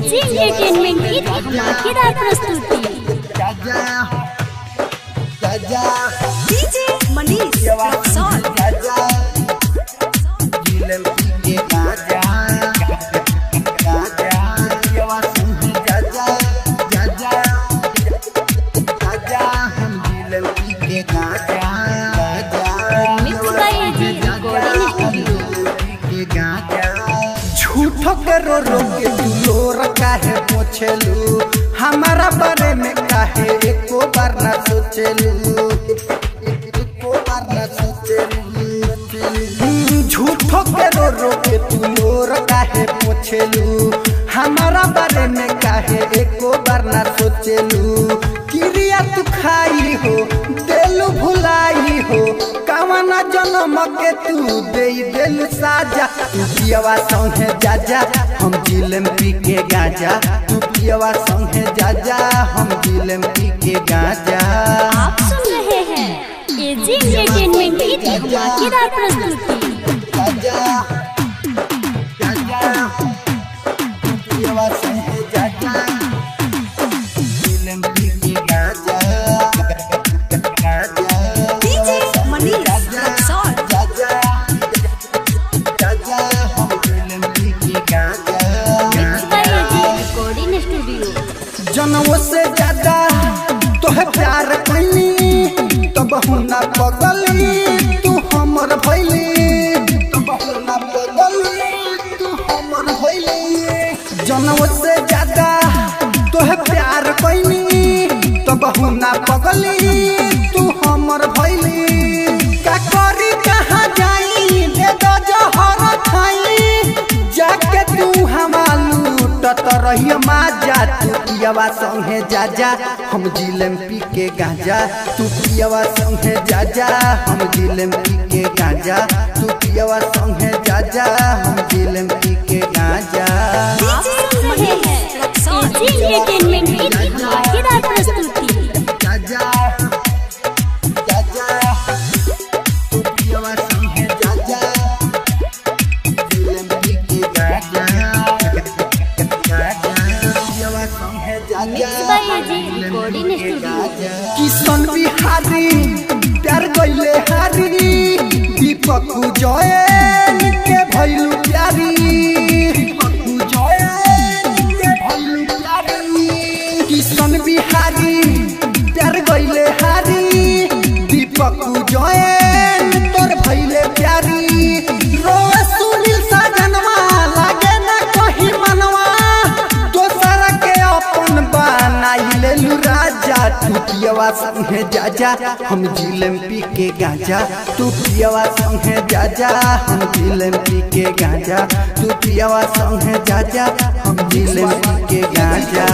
AG entertainment की धमाकेदार प्रस्तुति। डीजे मनीष रक्सौल। झूठो करो रोके तू काहे पूछलू, हमारा बारे में काहे एको बार ना सोचलू, एको बार ना सोचलू। झूठो करो रोके तू काहे पूछलू, हमारा बारे में काहे एको बार ना सोचलू। क्रिया तू खाई हो दिल भुलाई हो, कवना जन्म के तू दे दिल साजा। तू पियवा संगे जाजा हम जिलम पी के गाजा, तू पियवा संगे जाजा हम जिलम पी के गाजा। आप सुन रहे हैं एजी एंटरटेनमेंट की धमाकेदार प्रस्तुति। गाजा गाजा तू पियवा संगे जाजा जिलम पी के गाजा। डीजे मनीष रक्सौल। जनों से ज्यादा तोहे प्यार कैनी, तब हुना पगली तू हमर भइली, तब हुना पगली तू हमर भइली। जनों से ज्यादा तोहे प्यार कैनी, तब हुना पगली तू हमर भइली। का करी कहाँ जाई दे दो जहर खाई, जाके तू हमालू टत रही माजा। तू पियवा संगे जाजा हम जिलम पी के गाजा, तू पियवा संगे जाजा हम जिलम पी के गाजा, तू पियवा संगे जाजा हम जिलम पी के गाजा। आप सुन रहे हैं एजी एंटरटेनमेंट की धमाकेदार प्रस्तुति। जाजा जाजा तू पियवा संगे जाजा जिलम पी के गाजा। किशन बिहारी प्यार गईले हारी, दीपक जैन के भइलू प्यारी, दीपक जैन के भइलू प्यारी। किशन बिहारी प्यार गईले हारी, दीपक जैन तोर भइले प्यारी। रोए सुनील सजनवा लागे ना कहीं मनवा, दोसर के अपन बनाई लेलू राजा। तू पियवा संगे जाजा हम जिलम पी के गाजा, तू पियवा संगे जाजा हम जिलम पी के गाजा, तू पियवा संगे जाजा हम जिलम पी के गाजा।